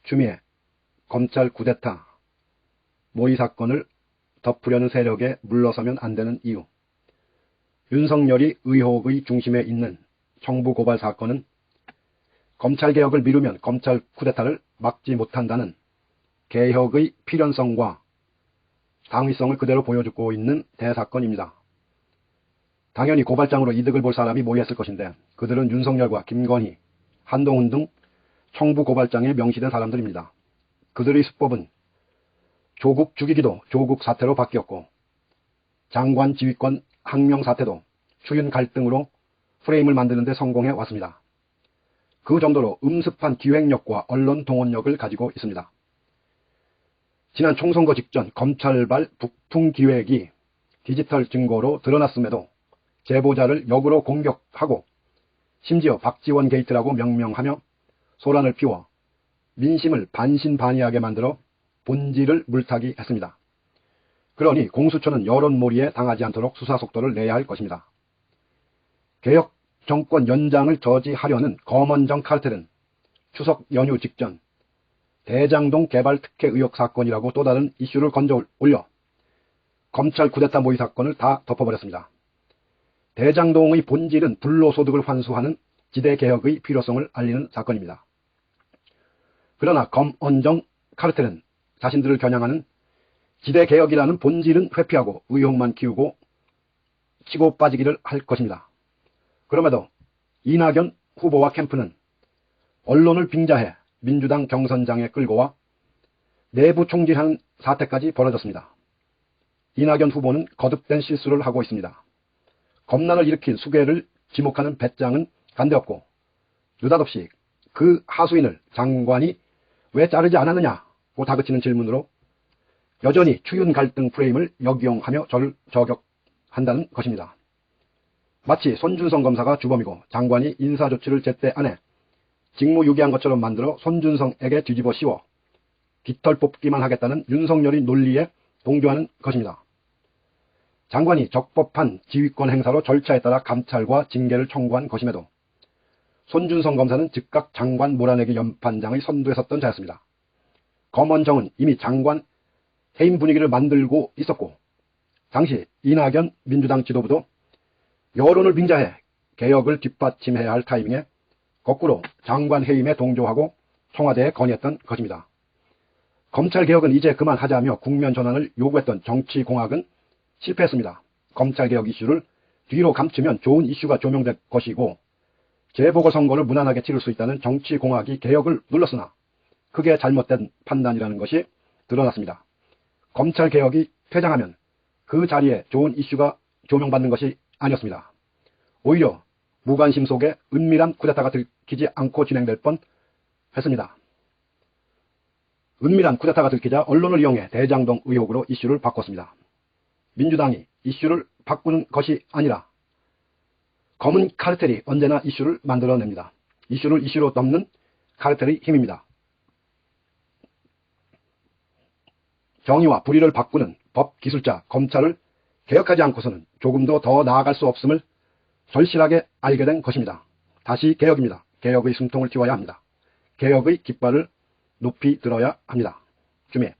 추미애 검찰 쿠데타 모의 사건을 덮으려는 세력에 물러서면 안 되는 이유. 윤석열이 의혹의 중심에 있는 청부 고발 사건은 검찰개혁을 미루면 검찰 쿠데타를 막지 못한다는 개혁의 필연성과 당위성을 그대로 보여주고 있는 대사건입니다. 당연히 고발장으로 이득을 볼 사람이 모였을 것인데 그들은 윤석열과 김건희, 한동훈 등 청부 고발장에 명시된 사람들입니다. 그들의 수법은 조국 죽이기도 조국 사태로 바뀌었고 장관 지휘권 항명 사태도 추윤 갈등으로 프레임을 만드는 데 성공해 왔습니다. 그 정도로 음습한 기획력과 언론 동원력을 가지고 있습니다. 지난 총선거 직전 검찰발 북풍 기획이 디지털 증거로 드러났음에도 제보자를 역으로 공격하고 심지어 박지원 게이트라고 명명하며 소란을 피워 민심을 반신반의하게 만들어 본질을 물타기 했습니다. 그러니 공수처는 여론몰이에 당하지 않도록 수사 속도를 내야 할 것입니다. 개혁 정권 연장을 저지하려는 검언정 카르텔은 추석 연휴 직전 대장동 개발 특혜 의혹 사건이라고 또 다른 이슈를 건져 올려 검찰 쿠데타 모의 사건을 다 덮어버렸습니다. 대장동의 본질은 불로소득을 환수하는 지대개혁의 필요성을 알리는 사건입니다. 그러나 검언정 카르텔은 자신들을 겨냥하는 지대개혁이라는 본질은 회피하고 의혹만 키우고 치고 빠지기를 할 것입니다. 그럼에도 이낙연 후보와 캠프는 언론을 빙자해 민주당 경선장에 끌고 와 내부 총질하는 사태까지 벌어졌습니다. 이낙연 후보는 거듭된 실수를 하고 있습니다. 검난을 일으킨 수괴를 지목하는 배짱은 간데없고 느닷없이 그 하수인을 장관이 왜 자르지 않았느냐고 다그치는 질문으로 여전히 추윤 갈등 프레임을 역이용하며 저를 저격한다는 것입니다. 마치 손준성 검사가 주범이고 장관이 인사조치를 제때 안 해 직무유기한 것처럼 만들어 손준성에게 뒤집어 씌워 깃털 뽑기만 하겠다는 윤석열의 논리에 동조하는 것입니다. 장관이 적법한 지휘권 행사로 절차에 따라 감찰과 징계를 청구한 것임에도 손준성 검사는 즉각 장관 몰아내기 연판장의 선두에 섰던 자였습니다. 검언정은 이미 장관 해임 분위기를 만들고 있었고 당시 이낙연 민주당 지도부도 여론을 빙자해 개혁을 뒷받침해야 할 타이밍에 거꾸로 장관 해임에 동조하고 청와대에 건의했던 것입니다. 검찰개혁은 이제 그만하자며 국면 전환을 요구했던 정치공학은 실패했습니다. 검찰개혁 이슈를 뒤로 감추면 좋은 이슈가 조명될 것이고 재보궐선거를 무난하게 치를 수 있다는 정치공학이 개혁을 눌렀으나 크게 잘못된 판단이라는 것이 드러났습니다. 검찰개혁이 퇴장하면 그 자리에 좋은 이슈가 조명받는 것이 아니었습니다. 오히려 무관심 속에 은밀한 쿠데타가 들키지 않고 진행될 뻔했습니다. 은밀한 쿠데타가 들키자 언론을 이용해 대장동 의혹으로 이슈를 바꿨습니다. 민주당이 이슈를 바꾸는 것이 아니라 검은 카르텔이 언제나 이슈를 만들어냅니다. 이슈를 이슈로 덮는 카르텔의 힘입니다. 정의와 불의를 바꾸는 법 기술자 검찰을 개혁하지 않고서는 조금도 더 나아갈 수 없음을 절실하게 알게 된 것입니다. 다시 개혁입니다. 개혁의 숨통을 틔워야 합니다. 개혁의 깃발을 높이 들어야 합니다. 주미애